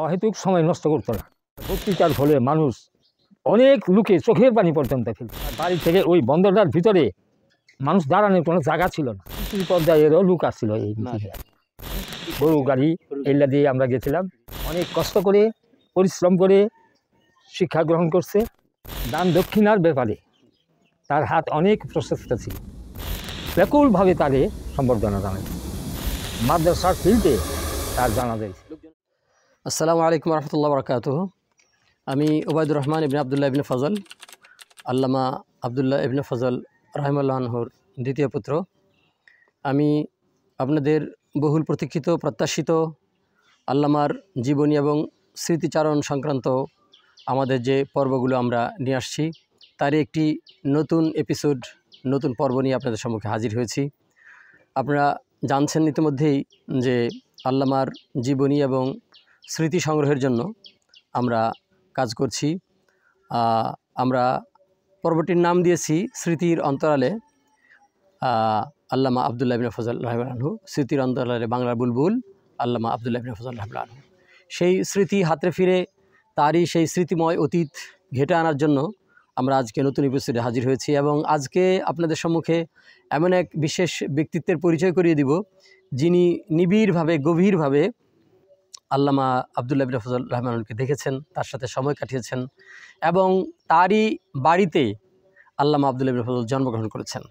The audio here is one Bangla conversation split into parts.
অহেতুক সময় নষ্ট করতো না। বক্তৃতার ফলে মানুষ অনেক লোকে চোখের পানি পর্যন্ত ফেলত। বাড়ি থেকে ওই বন্দরটার ভিতরে মানুষ দাঁড়ানোর কোনো জায়গা ছিল না। পৃথিবী পর্যায়েরও লোক আসছিল এই গরু গাড়ি এগুলা দিয়ে আমরা গেছিলাম। অনেক কষ্ট করে পরিশ্রম করে শিক্ষা গ্রহণ করছে। দান দক্ষিণার ব্যাপারে তার হাত অনেক প্রশস্ত ছিল। ব্যাকুলভাবে তারে সম্বর্ধনা জানাইছে। মাদ্রাসার ফিল্ডে তার জানা যাইছে। আসসালামু আলাইকুম রহমতুল্লাহ বরকাতুহু। আমি ওবায়দুর রহমান ইবনে আবদুল্লাহ ইবনে ফজল, আল্লামা আবদুল্লাহ ইবনে ফজল রাহিমাহুল্লাহ আনহুর দ্বিতীয় পুত্র। আমি আপনাদের বহুল প্রতীক্ষিত প্রত্যাশিত আল্লামার জীবনী এবং স্মৃতিচারণ সংক্রান্ত আমাদের যে পর্বগুলো আমরা নিয়ে আসছি, তারই একটি নতুন এপিসোড, নতুন পর্ব নিয়ে আপনাদের সম্মুখে হাজির হয়েছি। আপনারা জানছেন ইতিমধ্যেই যে আল্লামার জীবনী এবং স্মৃতি সংগ্রহের জন্য আমরা কাজ করছি। আমরা পর্বটির নাম দিয়েছি স্মৃতির অন্তরালে আল্লামা আবদুল্লাহ ইবনে ফজল রাহিমাহুল্লাহ আনহু। স্মৃতির অন্তরালে বাংলার বুলবুল আল্লামা আবদুল্লাহ ইবনে ফজল রাহিমাহুল্লাহ আনহু। সেই স্মৃতি হাতড়ে ফিরে তারই সেই স্মৃতিময় অতীত ঘেঁটে আনার জন্য আমরা আজকে নতুন এপিসোডে হাজির হয়েছি এবং আজকে আপনাদের সম্মুখে এমন এক বিশেষ ব্যক্তিত্বের পরিচয় করিয়ে দিব, যিনি নিবিড়ভাবে গভীরভাবে আল্লামা আবদুল্লাহ ইবনে ফজল রাহিমাহুল্লাহকে দেখেছেন, তার সাথে সময় কাটিয়েছেন এবং তারই বাড়িতে আল্লামা আবদুল্লাহ ইবনে ফজল জন্মগ্রহণ করেছেন।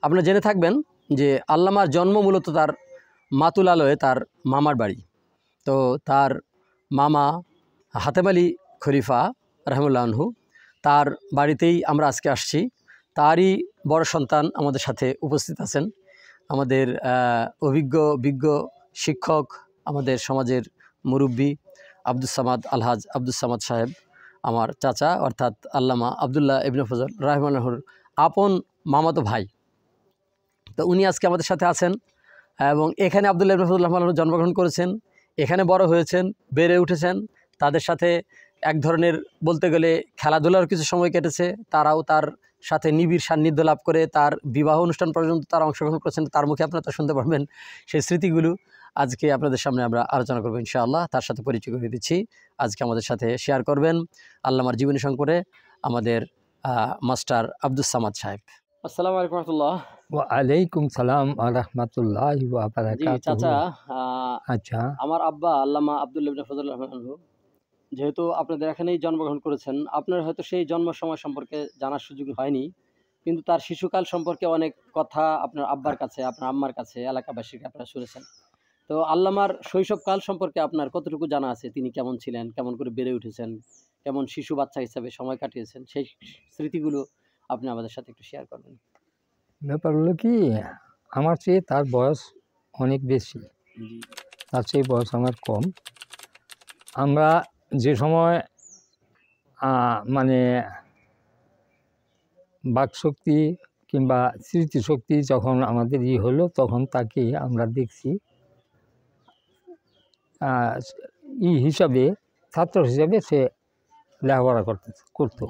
আপনারা জেনে থাকবেন যে আল্লামার জন্ম মূলত তার মাতুলালয়ে, তার মামার বাড়ি। তো তার মামা হাতেম আলী খলিফা রাহিমাহুল্লাহ আনহু, তার বাড়িতেই আমরা আজকে আসছি। তারই বড় সন্তান আমাদের সাথে উপস্থিত আছেন, আমাদের বিজ্ঞ শিক্ষক, আমাদের সমাজের মুরব্বী আব্দুস সামাদ, আলহাজ আব্দুস সামাদ সাহেব, আমার চাচা, অর্থাৎ আল্লামা আবদুল্লাহ ইবনে ফজল রাহিমাহুল্লাহর আপন মামাতো ভাই। তো উনি আজকে আমাদের সাথে আছেন এবং এখানে আবদুল্লাহ ইবনে ফজল রাহিমাহুল্লাহ জন্মগ্রহণ করেছেন, এখানে বড় হয়েছেন, বেড়ে উঠেছেন। তাদের সাথে এক ধরনের বলতে গেলে খেলাধুলার কিছু সময় কেটেছে। তারাও তার সাথে নিবিড় সান্নিধ্য লাভ করে তার বিবাহ অনুষ্ঠান পর্যন্ত তারা অংশগ্রহণ করেছেন। তার মুখে আপনারা তো শুনতে পারবেন সেই স্মৃতিগুলো। আজকে আপনাদের সামনে আমরা আলোচনা করবো ইনশাআল্লাহ। তার সাথে পরিচয় করে দিচ্ছি। আজকে আমাদের সাথে শেয়ার করবেন আল্লামার জীবনী সংকটে আমাদের মাস্টার আব্দুস সামাদ সাহেব। আসসালামু আলাইকুম রহমতুল্লাহ। ওয়ালাইকুম সালাম রাহমাতুল্লাহি ওয়া বারাকাতুহু। চাচা, আচ্ছা, আমার আব্বা আল্লামা আবদুল্লাহ ইবনে ফজল রাহিমাহুল্লাহ যেহেতু আপনাদের এখানেই জন্মগ্রহণ করেছেন, আপনার হয়তো সেই জন্ম সময় সম্পর্কে জানার সুযোগ হয়নি, কিন্তু তার শিশুকাল সম্পর্কে অনেক কথা আপনার আব্বার কাছে, আপনার আম্মার কাছে, এলাকাবাসীকে আপনারা শুনেছেন। তো আল্লামার শৈশবকাল সম্পর্কে আপনার কতটুকু জানা আছে? তিনি কেমন ছিলেন, কেমন করে বেড়ে উঠেছেন, কেমন শিশু বাচ্চা হিসাবে সময় কাটিয়েছেন, সেই স্মৃতিগুলো আপনি আমাদের সাথে একটু শেয়ার করবেন। ব্যাপার হলো কি, আমার চেয়ে তার বয়স অনেক বেশি, তার চেয়ে বয়স আমার কম। আমরা যে সময় মানে বাকশক্তি কিংবা স্মৃতিশক্তি যখন আমাদের হলো, তখন তাকে আমরা দেখছি হিসাবে, ছাত্র হিসাবে সে লেখাপড়া করতো।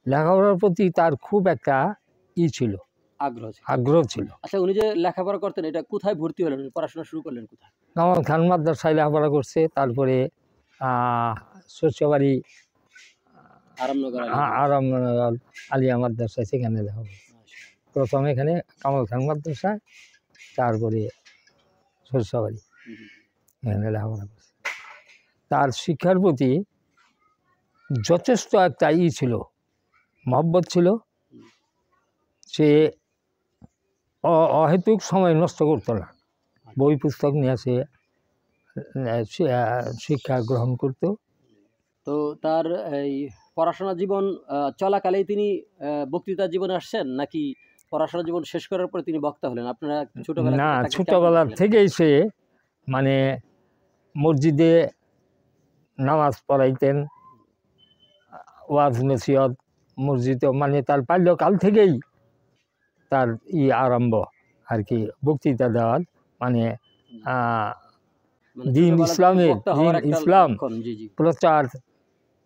লেখাপড়ার প্রতি তার খুব একটা ছিল, আগ্রহ ছিল। আচ্ছা, উনি যে লেখাপড়া করতেন, এটা কোথায় ভর্তি হলেন, পড়াশোনা শুরু করলেন কোথায়? কামাল খান মাদ্রাসায় লেখাপড়া করছে, তারপরে শস্যবাড়ি আরামনগর আলিয়া মাদ্রাসায়, সেখানে লেখাপড়া। প্রথম এখানে কামাল খান মাদ্রাসায়, তারপরে শস্যবাড়ি, এখানে লেখাপড়া করছে। তার শিক্ষার প্রতি যথেষ্ট একটা ছিল, মহব্বত ছিল। সে অহেতুক সময় নষ্ট করতো না, বই পুস্তক নিয়ে সে শিক্ষা গ্রহণ করত। তো তার এই পড়াশোনা জীবন চলাকালেই তিনি বক্তৃতা জীবনে আসছেন, নাকি পড়াশোনা জীবন শেষ করার পরে তিনি বক্তা হলেন? আপনারা ছোটবেলার থেকেই সে মানে মসজিদে নামাজ পড়াইতেন, ওয়াজ নসিহত মসজিদে, মানে তার বাল্যকাল থেকেই তার আরম্ভ আর কি, বক্তৃতা দেওয়ার, মানে ইসলাম প্রচার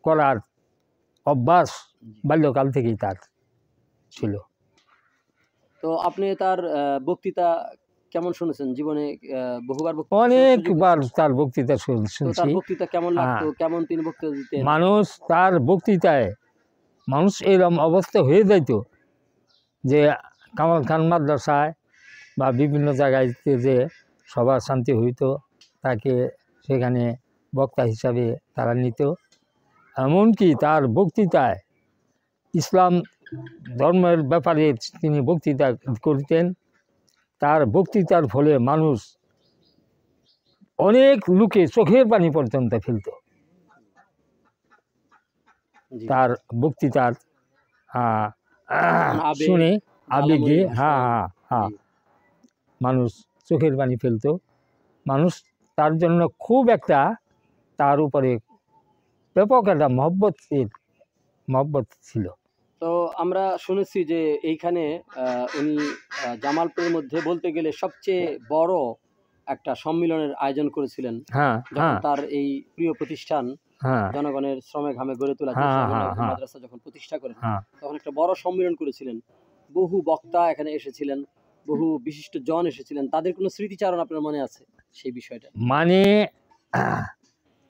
করার অভ্যাস বাল্যকাল থেকেই তার ছিল। তো আপনি তার বক্তৃতা কেমন শুনেছেন জীবনে? বহুবার বক্তৃতা শোনার সুযোগ অনেকবার হয়েছে? তার বক্তৃতা তো তার শুনছি। বক্তৃতা কেমন লাগতো? কেমন তিনি বক্তৃতা দিতেন? মানুষ তার বক্তৃতায় মানুষ এরকম অবস্থা হয়ে যাইত যে কামাল খান মাদ্রাসায় বা বিভিন্ন জায়গায় যে সভা শান্তি হইতো, তাকে সেখানে বক্তা হিসাবে তারা নিত। এমনকি তার বক্তৃতায় ইসলাম ধর্মের ব্যাপারে তিনি বক্তৃতা করতেন। তার বক্তৃতার ফলে মানুষ অনেক লোকে চোখের পানি পর্যন্ত ফেলত জি। তার বক্তৃতার আবেগ, শুনে আবেগে। আলাময়ী ভাষায়। হ্যাঁ, জি। মানুষ চোখের পানি ফেলতো। মানুষ তার জন্য খুব একটা তার উপরে ব্যাপক একটা মহব্বত ছিল। তো আমরা শুনেছি যে এইখানে উনি জামালপুরের মধ্যে বলতে গেলে সবচেয়ে বড় একটা সম্মিলনের আয়োজন করেছিলেন। হ্যাঁ, যখন তার এই প্রিয় প্রতিষ্ঠান হ্যাঁ, জনগণের শ্রমে ঘামে গড়ে তোলা যে হ্যাঁ, শাহজালাল হ্যাঁ, হ্যাঁ, মাদ্রাসা যখন প্রতিষ্ঠা করেন, হ্যাঁ। তখন একটা বড় সম্মেলন করেছিলেন। বহু বক্তা এখানে এসেছিলেন, বহু বিশিষ্ট জন এসেছিলেন। তাদের কোনো স্মৃতিচারণ আপনার মনে আছে সেই বিষয়টা? মানে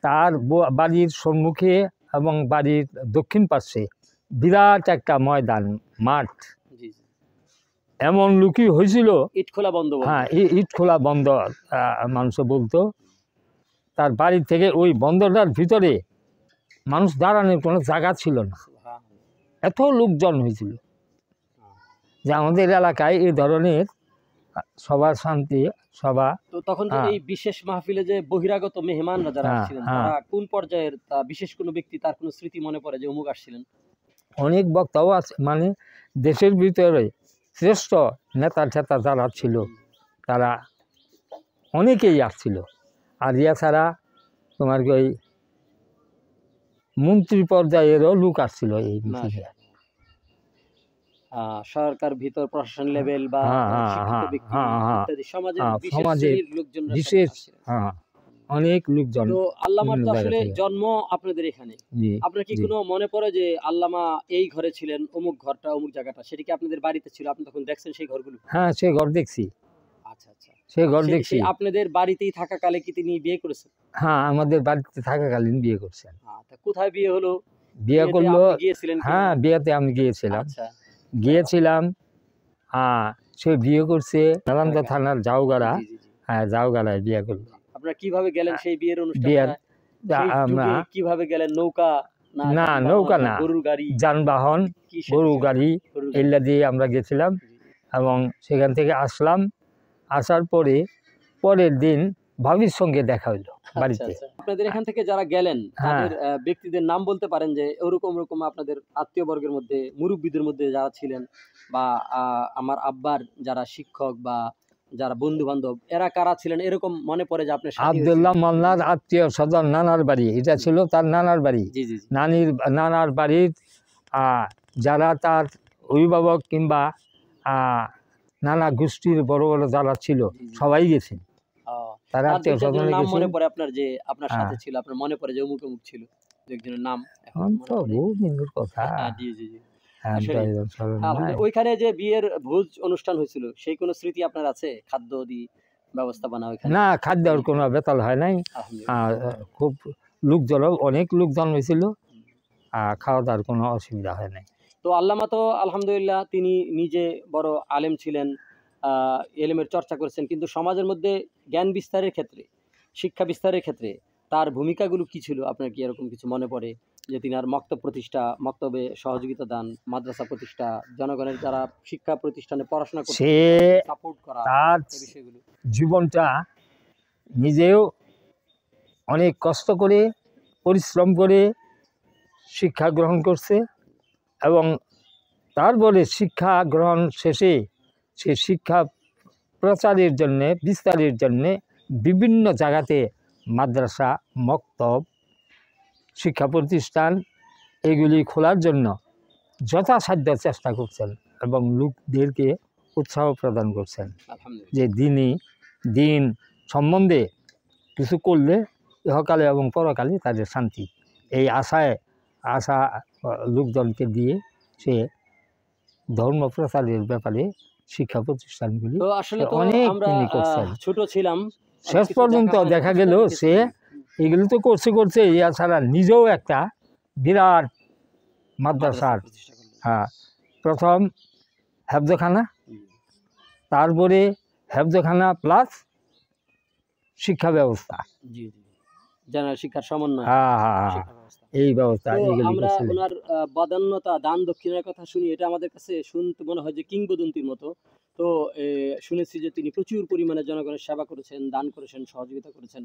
তার বাড়ির সম্মুখে এবং বাড়ির দক্ষিণ পাশে বিরাট একটা ময়দান মাঠ, জি, জি। এমন লুকি হয়েছিল। ইটখোলা বন্দোবস্ত। হ্যাঁ, ইট খোলা বন্দর মানুষ বলতো। তার বাড়ি থেকে ওই বন্দরটার ভিতরে মানুষ দাঁড়ানোর কোনো জায়গা ছিল না, এত লোকজন হয়েছিল যে আমাদের এলাকায় এই ধরনের সভা শান্তি সভা। তো তখন যে এই বিশেষ মাহফিলে যে বহিরাগত মেহমানরা যারা আসছিলেন, তারা কোন পর্যায়ের? বিশেষ কোনো ব্যক্তি, তার কোনো স্মৃতি মনে পড়ে যে অমুক আসছিলেন? অনেক বক্তাও আছে, মানে দেশের ভিতরে শ্রেষ্ঠ নেতা ঠেতা যারা ছিল তারা অনেকেই আসছিল। আর ইয়া ছাড়া তোমার কি ওই মন্ত্রী পর্যায়েরও লোক আসছিল এই মিছিলে। সরকার ভিতর প্রশাসন লেভেল বা শিক্ষিত ব্যক্তি ইত্যাদি সমাজের বিশেষ শ্রেণীর লোকজনরা বিশেষ আসছিলেন। অনেক লোকজন। তো আল্লামার তো বিভিন্ন আসলে জায়গা থেকে। জন্ম আপনাদের এখানে। জি, আপনার কি জি। কোনো মনে পড়ে যে আল্লামা এই ঘরে ছিলেন, অমুক ঘরটা, অমুক জায়গাটা? সেটা কি আপনাদের বাড়িতে ছিল? আপনি তখন দেখছেন সেই ঘরগুলো? হ্যাঁ, সে ঘর দেখছি, আচ্ছা, আচ্ছা। সে ঘর দেখছি। আপনাদের বাড়িতেই থাকাকালে কি তিনি বিয়ে করেছেন? হ্যাঁ, আমাদের বাড়িতে থাকাকালীন বিয়ে করছেন। তা কোথায় বিয়ে হলো? বিয়ে বিয়েতে করলো। আপনি গিয়েছিলেন কি? হ্যাঁ, বিয়েতে আমি গিয়েছিলাম। আচ্ছা। সে বিয়ে করছে নালন্দা থানার জাউগাড়া। জি, জি, জি। হ্যাঁ, জাউগাড়ায় বিয়ে করলো। আপনারা কিভাবে গেলেন সেই বিয়ের বিয়ের অনুষ্ঠানে? সেই আমরা যুগে কিভাবে গেলেন? নৌকা না না, যানবাহন নৌকা না, গরুর গাড়ি? যানবাহন, কিসের গরু বিষয়? গাড়ি গরুর গাড়ি। এগুলা দিয়ে আমরা গেছিলাম। জি, জি। এবং সেখান থেকে আসলাম। আসার পরে পরের দিন ভাবির সঙ্গে দেখা হইলো আচ্ছা, বাড়িতে। আচ্ছা। আপনাদের এখান থেকে যারা গেলেন তাদের ব্যক্তিদের নাম বলতে পারেন যে ওরকম আপনাদের আত্মীয়বর্গের মধ্যে, মুরুব্বিদের মধ্যে যারা ছিলেন, বা আমার আব্বার যারা শিক্ষক বা যারা বন্ধু-বান্ধব, এরা কারা ছিলেন? এরকম মনে পড়ে যে আপনার সাথী হয়েছিল? আব্দুল্লাহ মোল্লার আত্মীয় স্বজন নানার বাড়ি, এটা ছিল তার নানার বাড়ি। জি, জি, জি। নানার বাড়ির যারা তার অভিভাবক কিংবা নানা গোষ্ঠীর বড় বড় যারা ছিল সবাই গেছেন। তারা তার আত্মীয় ২-৪ স্বজনে জনের নাম মনে গেছেন। পড়ে আপনার যে আপনার সাথে ছিল, আপনার মনে পড়ে যে অমুক, অমুক ছিল? ২-১ জনের নাম এখন এখন মনে তো পড়ে? বহু দিনের কথা। জি, জি, জি। হ্যাঁ, আসলে নাই। ওইখানে যে বিয়ের ভোজ অনুষ্ঠান হয়েছিল, সেই কোনো স্মৃতি আপনার আছে? খাদ্যাদি ব্যবস্থাপনা ওইখানে? না, খাদ্যের কোনো বেতাল হয় নাই। আলহামদুলিল্লাহ। খুব অনেক লোকজন হয়েছিল। খাওয়া দাওয়ার কোনো অসুবিধা হয় নাই। তো আল্লামা তো আলহামদুলিল্লাহ তিনি নিজে বড় আলেম ছিলেন, এলেমের চর্চা করেছেন, কিন্তু সমাজের মধ্যে জ্ঞান বিস্তারের ক্ষেত্রে, শিক্ষা বিস্তারের ক্ষেত্রে তার ভূমিকাগুলো কি ছিল? আপনার কি এরকম কিছু মনে পড়ে যে তিনি আর মক্তব প্রতিষ্ঠা, মক্তবে সহযোগিতা দান, মাদ্রাসা প্রতিষ্ঠা, জনগণের যারা শিক্ষা প্রতিষ্ঠানে পড়াশোনা করছে সে সাপোর্ট করা, তার এই বিষয়গুলো? জীবনটা নিজেও অনেক কষ্ট করে পরিশ্রম করে শিক্ষা গ্রহণ করছে এবং তারপরে শিক্ষা গ্রহণ শেষে সে শিক্ষা প্রচারের জন্যে, বিস্তারের জন্যে বিভিন্ন জায়গাতে মাদ্রাসা, মক্তব, শিক্ষা প্রতিষ্ঠান এগুলি খোলার জন্য যথাসাধ্য চেষ্টা করছেন এবং লোকদেরকে উৎসাহ প্রদান করছেন আলহামদুলিল্লাহ। যে দিন সম্বন্ধে কিছু করলে ইহকালে এবং পরকালে তাদের শান্তি, এই আশা লোকজনকে দিয়ে সে ধর্ম প্রচারের ব্যাপারে শিক্ষা প্রতিষ্ঠানগুলি তো আসলে তো অনেক আমরা তিনি করছেন। ছোট ছিলাম, অনেক শেষ কিছু পর্যন্ত হয় না, দেখা কিছু গেল দেখেছি। সে এগুলো তো করছে ইয়া ছাড়া নিজেও একটা বিরাট মাদ্রাসা মাদ্রাসার প্রতিষ্ঠা করলেন। হ্যাঁ প্রথম হেফজখানা, হুম, তারপরে হেফজখানা প্লাস শিক্ষা ব্যবস্থা, জি জি, জেনারেল শিক্ষার সমন্বয় হ্যাঁ হ্যাঁ হ্যাঁ, শিক্ষা ব্যবস্থা। এই ব্যবস্থা তো এইগুলি আমরা করছিলেন। ওনার বদান্যতা, দান দক্ষিণার কথা শুনি, এটা আমাদের কাছে শুনতে মনে হয় যে কিংবদন্তির মতো। তো শুনেছি যে তিনি প্রচুর পরিমাণে জনগণের সেবা করেছেন, দান করেছেন, সহযোগিতা করেছেন,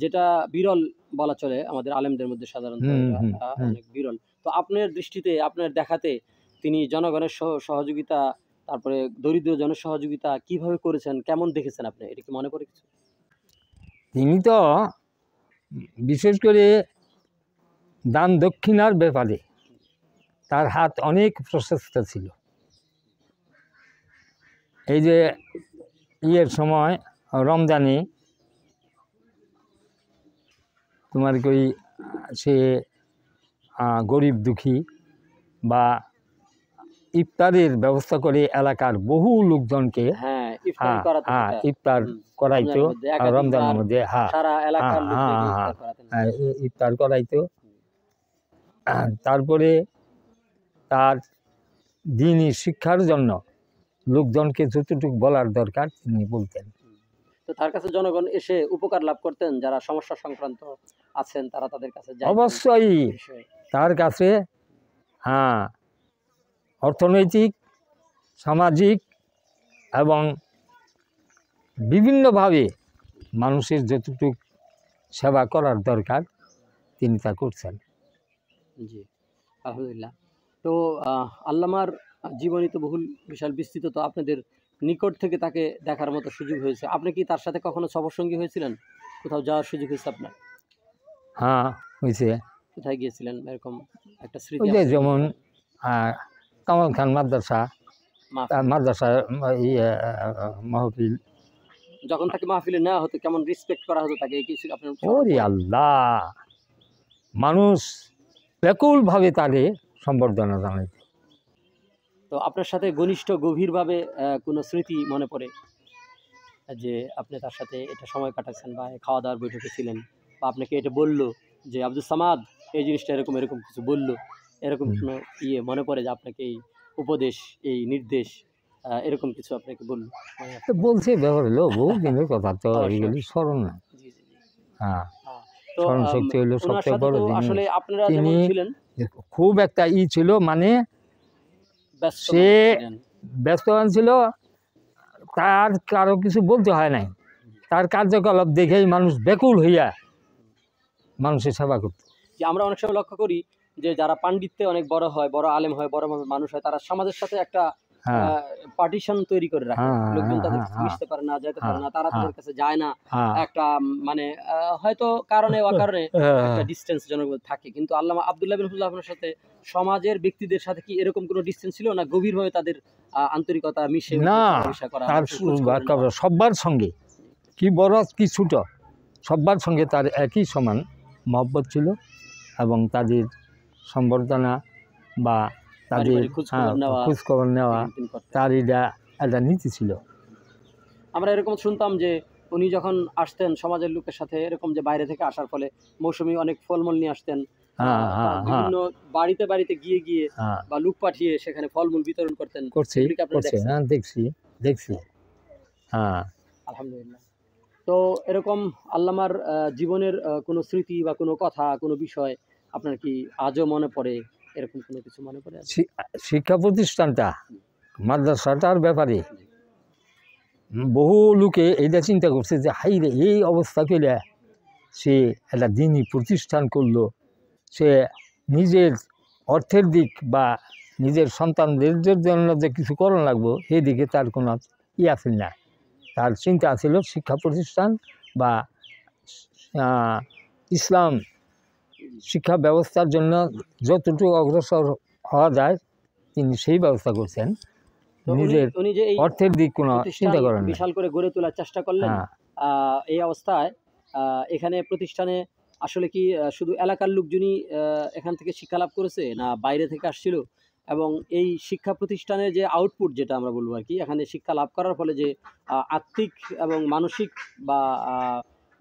যেটা বিরল বলা চলে আমাদের আলেমদের মধ্যে সাধারণত। হুম এটা হুম হুম। অনেক বিরল। তো আপনার দৃষ্টিতে, আপনার দেখাতে তিনি জনগণের সহযোগিতা, তারপরে দরিদ্র জনসহযোগিতা কিভাবে করেছেন, কেমন দেখেছেন আপনি? এটা কি মনে পড়ে কিছু? তিনি তো বিশেষ করে দান দক্ষিণার ব্যাপারে তার হাত অনেক প্রশস্ত ছিল। এই যে ইয়ের সময় রমজানে তোমার কি ওই সে গরিব দুঃখী বা ইফতারের ব্যবস্থা করে এলাকার বহু লোকজনকে হ্যাঁ, ইফতারি করাতেন হ্যাঁ এটা। ইফতার করাইতো, রমজানের মধ্যে একাধিকবার রমজানের মধ্যে সারা এলাকার লোকদেরকে হ্যাঁ ইফতার করাতেন। ইফতার করাইতো। তারপরে তার দিনই শিক্ষার জন্য লোকজনকে যতটুকু বলার দরকার তিনি বলতেন। তো তার কাছে জনগণ এসে উপকার লাভ করতেন, যারা সমস্যা সংক্রান্ত আছেন তারা তাদের কাছে যাইতেন অবশ্যই এই বিষয়ে। তার কাছে অর্থনৈতিক, সামাজিক এবং বিভিন্নভাবে মানুষের যতটুকু সেবা করার দরকার তিনি তা করছেন। জি, আলহামদুলিল্লাহ। তো আল্লামার জীবনী তো বহুল বিশাল বিস্তৃত, তো আপনাদের নিকট থেকে তাকে দেখার মতো সুযোগ হয়েছে। আপনি কি তার সাথে কখনো সফরসঙ্গী হয়েছিলেন? কোথাও যাওয়ার সুযোগ হয়েছে আপনার? হয়েছে। কোথায় গিয়েছিলেন? এরকম একটা স্মৃতি ওই যে আমাদের যেমন বলতে পারেন। কামাল খান মাদ্রাসা, মাহফিল। মাদ্রাসা ইয়ে মাহফিল। যখন তাকে মাহফিলে নেওয়া হতো, কেমন রেসপেক্ট করা হতো তাকে, কিছু আপনার স্মরণ ওরে পড়ে? আল্লাহ, মানুষ ব্যাকুলভাবে তাকে সম্বর্ধনা জানাইত। তো আপনার সাথে ঘনিষ্ঠ গভীরভাবে কোনো স্মৃতি মনে পড়ে যে আপনি তার সাথে এটা সময় কাটাচ্ছেন বা খাওয়া দাওয়ার বৈঠকে ছিলেন, বা আপনাকে এটা বললো যে আব্দুল সামাদ এই জিনিসটা এরকম এরকম কিছু বললো, এরকম কোনো মনে পড়ে যে আপনাকে এই উপদেশ, এই নির্দেশ, এরকম কিছু আপনাকে বললো? মনে আছে? তো বলছে ব্যাপার হলো বহু দিনের কথা, তো অবশ্যই, এইগুলি অবশ্যই। স্মরণ না। জি জি জি। হ্যাঁ, হ্যাঁ। তো স্মরণ শক্তি হলো ওনার সবচেয়ে সাথে বড় তো জিনিস। আসলে আপনারা যেমন তিনি ছিলেন খুব একটা ছিল, মানে ব্যস্ত সে মানুষ ছিলেন। ব্যস্তবান ছিল, তার কারো কিছু বলতে হয় নাই। তার কার্যকলাপ দেখেই মানুষ ব্যাকুল হইয়া মানুষের সেবা করত। যে আমরা অনেক সময় লক্ষ্য করি যে যারা পাণ্ডিত্যে অনেক বড় হয়, বড় আলেম হয়, বড় মানুষ হয়, তারা সমাজের সাথে একটা হ্যাঁ পার্টিশন তৈরি করে রাখে। হ্যাঁ লোকজন হ্যাঁ তাদের হ্যাঁ কাছে হ্যাঁ মিশতে পারে না, যেতে পারে হ্যাঁ না, তারা হ্যাঁ তাদের কাছে যায় না। হ্যাঁ একটা মানে হয়তো কারণে অকারণে হ্যাঁ। একটা ডিসটেন্স জনগণের থাকে। কিন্তু আল্লামা আব্দুল্লাহ বিন ফজল আপনার সাথে সমাজের ব্যক্তিদের সাথে কি এরকম কোনো ডিসটেন্স ছিল না? গভীরভাবে তাদের আন্তরিকতা মিশে না, বিষয় করা, তার খোঁজ খবর নেওয়া? সব্বার সঙ্গে, কি বড় কি ছোট, সব্বার সঙ্গে তার একই সমান মহব্বত ছিল, এবং তাদের সম্বর্ধনা বা তাদের বাড়ি খোঁজ খবর নেওয়া, খোঁজখবর নেওয়া, তিনি করতেন। তার এটা একটা নীতি ছিল। আমরা এরকম শুনতাম যে উনি যখন আসতেন সমাজের লোকের সাথে, এরকম যে বাইরে থেকে আসার ফলে মৌসুমী অনেক ফলমূল নিয়ে আসতেন, হ্যাঁ হ্যাঁ হ্যাঁ বিভিন্ন বাড়িতে বাড়িতে গিয়ে গিয়ে হ্যাঁ বা লোক পাঠিয়ে সেখানে ফলমূল বিতরণ করতেন। করছি এগুলি কি আপনারা করছি দেখছেন? হ্যাঁ দেখছি দেখছি হ্যাঁ। আলহামদুলিল্লাহ। তো এরকম আল্লামার জীবনের কোনো স্মৃতি বা কোনো কথা, কোনো বিষয় আপনার কি আজও মনে পড়ে? এরকম কোনো কিছু মনে পড়ে? শিক্ষা প্রতিষ্ঠানটা, মাদ্রাসাটার ব্যাপারে বহু লোকে এইটা চিন্তা করছে যে হাই রে, এই অবস্থা কইলে সে একটা দিনই প্রতিষ্ঠান করলো, সে নিজের অর্থের দিক বা নিজের সন্তানদের জন্য যে কিছু করণ লাগবো সেদিকে তার কোনো আছিল না। তার চিন্তা ছিল শিক্ষা প্রতিষ্ঠান বা ইসলাম শিক্ষা ব্যবস্থার জন্য যতটুকু অগ্রসর হওয়া যায় তিনি সেই ব্যবস্থা করছেন। তো নিজের উনি যে এই অর্থের দিক কোনো চিন্তা প্রতিষ্ঠান করেন না। বিশাল করে গড়ে তোলার চেষ্টা করলেন, হ্যাঁ এই অবস্থায় এখানে প্রতিষ্ঠানে আসলে কি শুধু এলাকার লোকজনই এখান থেকে শিক্ষা লাভ করেছে, না বাইরে থেকে আসছিল? এবং এই শিক্ষা প্রতিষ্ঠানের যে আউটপুট যেটা আমরা বলবো আর কি, এখানে শিক্ষা লাভ করার ফলে যে আত্মিক এবং মানসিক বা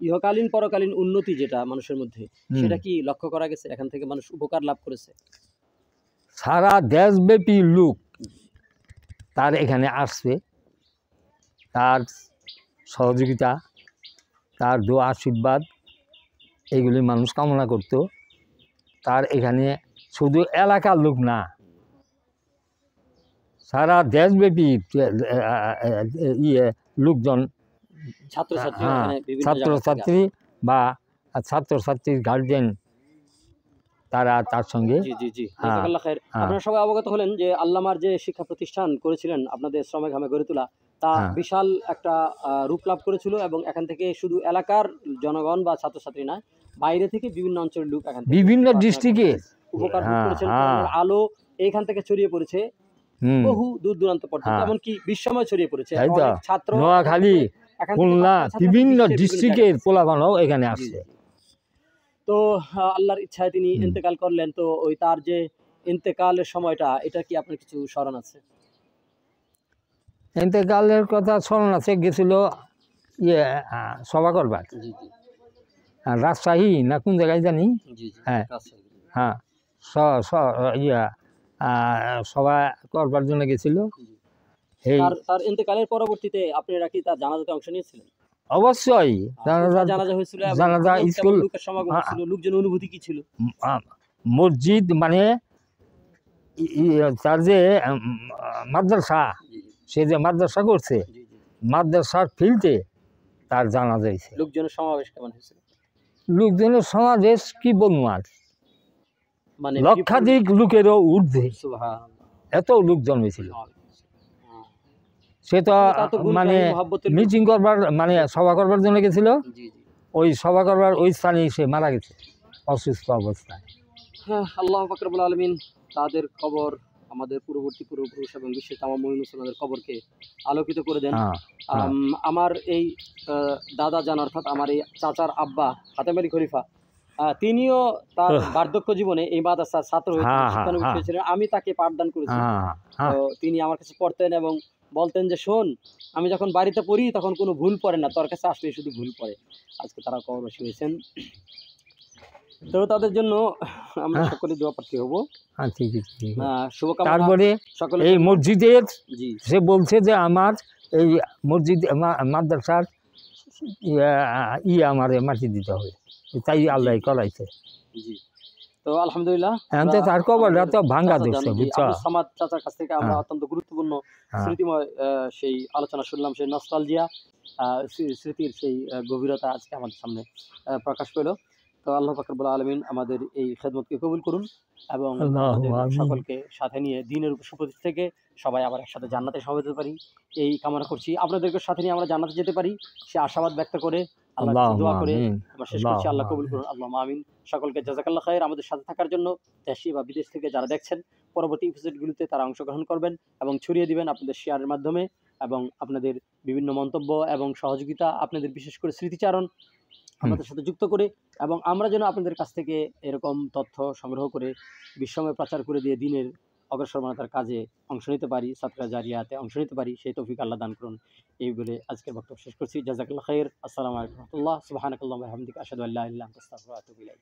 ইহকালীন পরকালীন উন্নতি যেটা মানুষের মধ্যে, সেটা কি লক্ষ্য করা গেছে? এখান থেকে মানুষ উপকার লাভ করেছে? সারা দেশব্যাপী লোক তার এখানে আসছে, তার সহযোগিতা, তার দোয়া আশীর্বাদ এগুলি মানুষ কামনা করত। তার এখানে শুধু এলাকার লোক না, সারা দেশব্যাপী লোকজন, ছাত্রছাত্রী, হ্যাঁ, এখানে বিভিন্ন জায়গা থেকে ছাত্রছাত্রী বা ছাত্রছাত্রীর গার্জেন, তারা তার সঙ্গে। জি জি জি, হ্যাঁ, জাযাকাল্লাহ খায়ের। হ্যাঁ। আপনারা সবাই অবগত হলেন যে আল্লামার যে শিক্ষা প্রতিষ্ঠান করেছিলেন আপনাদের শ্রমে ঘামে গড়ে তোলা, তা হ্যাঁ। বিশাল একটা রূপ লাভ করেছিল, এবং এখান থেকে শুধু এলাকার জনগণ বা ছাত্রছাত্রী না, বাইরে থেকে বিভিন্ন অঞ্চলের লোক এখান থেকে বিভিন্ন পড়াশোনা ডিস্ট্রিক্টে করতে উপকার ভোগ হ্যাঁ, করেছেন। হ্যাঁ। কোরআনের আলো এইখান থেকে ছড়িয়ে পড়েছে বহু দূর দূরান্ত পর্যন্ত, হ্যাঁ। এমনকি বিশ্বময় ছড়িয়ে পড়েছে। তাই তো, অনেক ছাত্র নোয়াখালী, এখান থেকে খুলনা, ছাত্রছাত্রী বিভিন্ন বিশ্বের ডিস্ট্রিক্টের জায়গায়। পোলাপানও এখানে জি, আসছে। জি। তো আল্লাহর ইচ্ছায় তিনি ইন্তেকাল করলেন, তো ওই তার যে ইন্তেকালের সময়টা, এটা কি আপনার কিছু স্মরণ আছে? ইন্তেকালের কথা স্মরণ আছে, গেছিল সভা করবার, জি জি রাজশাহী না কোন জায়গায় জানি। জি জি, হ্যাঁ, রাজশাহী। হ্যাঁ, সভা করবার জন্য গেছিল। জি। এই তার ইন্তেকালের পরবর্তীতে আপনারা কি তার জানাজাতে অংশ নিয়েছিলেন? অবশ্যই কোথায় জানাজা হয়েছিল এবং জানাজা কেমন স্কুল, লোকের সমাগম ছিল, লোকজনের অনুভূতি কি ছিল? মসজিদ মানে তার যে মাদ্রাসা, জি সে যে মাদ্রাসা করছে, জি জি। মাদ্রাসার ফিল্ডে তার জানা যাইছে। লোকজনের সমাবেশ কেমন হয়েছিল? লোকজনের সমাবেশ কি বলবো আর, মানে লক্ষাধিক লোকেরও ঊর্ধ্বে সুবহানাল্লাহ, এত লোক জন্মেছিল। হ্যাঁ। সে তো তা তো গুণ মানে গাহি মহব্বতের লোক। মিটিং করবার মানে সভা করবার জন্য গেছিল, জি জি। ওই সভা করবার ওই স্থানে সে মারা গেছে অসুস্থ অবস্থায়। হ্যাঁ, আল্লাহ পাক রব্বুল আলামিন তাদের কবর, আমাদের পূর্ববর্তী পূর্বপুরুষ এবং বিশ্বের তামাম মুসলমানদের কবরকে আলোকিত করে দেন। হ্যাঁ, হ্যাঁ। আমার এই দাদা জান, অর্থাৎ আমার এই চাচার আব্বা হাতেম আলী খলিফা, তিনিও তার বার্ধক্য জীবনে এই মাদ্রাসার ছাত্র হয়েছিলেন, হ্যাঁ, শিক্ষানবিশ হ্যাঁ। হয়েছিলেন। আমি তাকে পাঠদান করেছি। হ্যাঁ, হ্যাঁ। তো তিনি আমার কাছে পড়তেন এবং বলতেন যে, শোন, আমি যখন বাড়িতে পড়ি তখন কোনো ভুল পড়ে না, তোর কাছে আসলে শুধু ভুল পড়ে। আজকে তারা কবরবাসী হয়েছেন, তো তাদের জন্য আমরা সকলে দোয়া প্রার্থী হব। ঠিক আছে, ঠিক আছে। শুভকামনা তারপরে সকলে। এই মসজিদের জি সে বলছে যে আমার এই মসজিদ মাদ্রাসার আমারে মাটি দিতে হবে, তাই আল্লাহ করাইছে। জি। তো আলহামদুলিল্লাহ, এখন তো তার কবরটা তো ভাঙ্গা ধরছে, বুঝছো? আব্দুল সামাদ চাচার কাছ থেকে আমরা হ্যাঁ। অত্যন্ত গুরুত্বপূর্ণ হ্যাঁ। স্মৃতিময় সেই আলোচনা শুনলাম, সেই নস্টালজিয়া, স্মৃতির সেই গভীরতা আজকে আমাদের সামনে প্রকাশ পেল। তো আল্লাহ পাক রব্বুল আলামিন আমাদের এই খেদমতকে কবুল করুন এবং আমাদের সকলকে সাথে নিয়ে দিনের সুপ্রতিষ্ঠা থেকে সবাই আবার একসাথে জান্নাতে সমবেত হতে পারি, এই কামনা করছি। আপনাদেরকে সাথে নিয়ে আমরা জান্নাতে যেতে পারি, সে আশাবাদ ব্যক্ত করে আল্লাহর কাছে দোয়া করে আমরা শেষ করছি। আল্লাহ কবুল করুন, আল্লাহুম্মা আমিন। সকলকে জাযাকাল্লাহ খায়ের আমাদের সাথে থাকার জন্য। দেশে বা বিদেশ থেকে যারা দেখছেন, পরবর্তী এপিসোডগুলোতে তারা অংশগ্রহণ করবেন এবং ছড়িয়ে দিবেন আপনাদের শেয়ারের মাধ্যমে, এবং আপনাদের বিভিন্ন মন্তব্য এবং সহযোগিতা, আপনাদের বিশেষ করে স্মৃতিচারণ আমাদের সাথে যুক্ত করে, এবং আমরা যেন আপনাদের কাছ থেকে এরকম তথ্য সংগ্রহ করে বিশ্বময় প্রচার করে দিয়ে দিনের অগ্রসরমানতার কাজে অংশ নিতে পারি, সাদকা জারিয়াতে অংশ নিতে পারি, সেই তৌফিক আল্লাহ দান করুন। এই বলে আজকের বক্তব্য শেষ করছি। জাযাকাল্লাহ খায়ের। আসসালামু আলাইকুম ওয়া রাহমাতুল্লাহ। সুবহানাকাল্লাহুম্মা ওয়া বিহামদিকা, আশহাদু আল্লা ইলাহা ইল্লা আনতা, আস্তাগফিরুকা ওয়া আতুবু ইলাইক।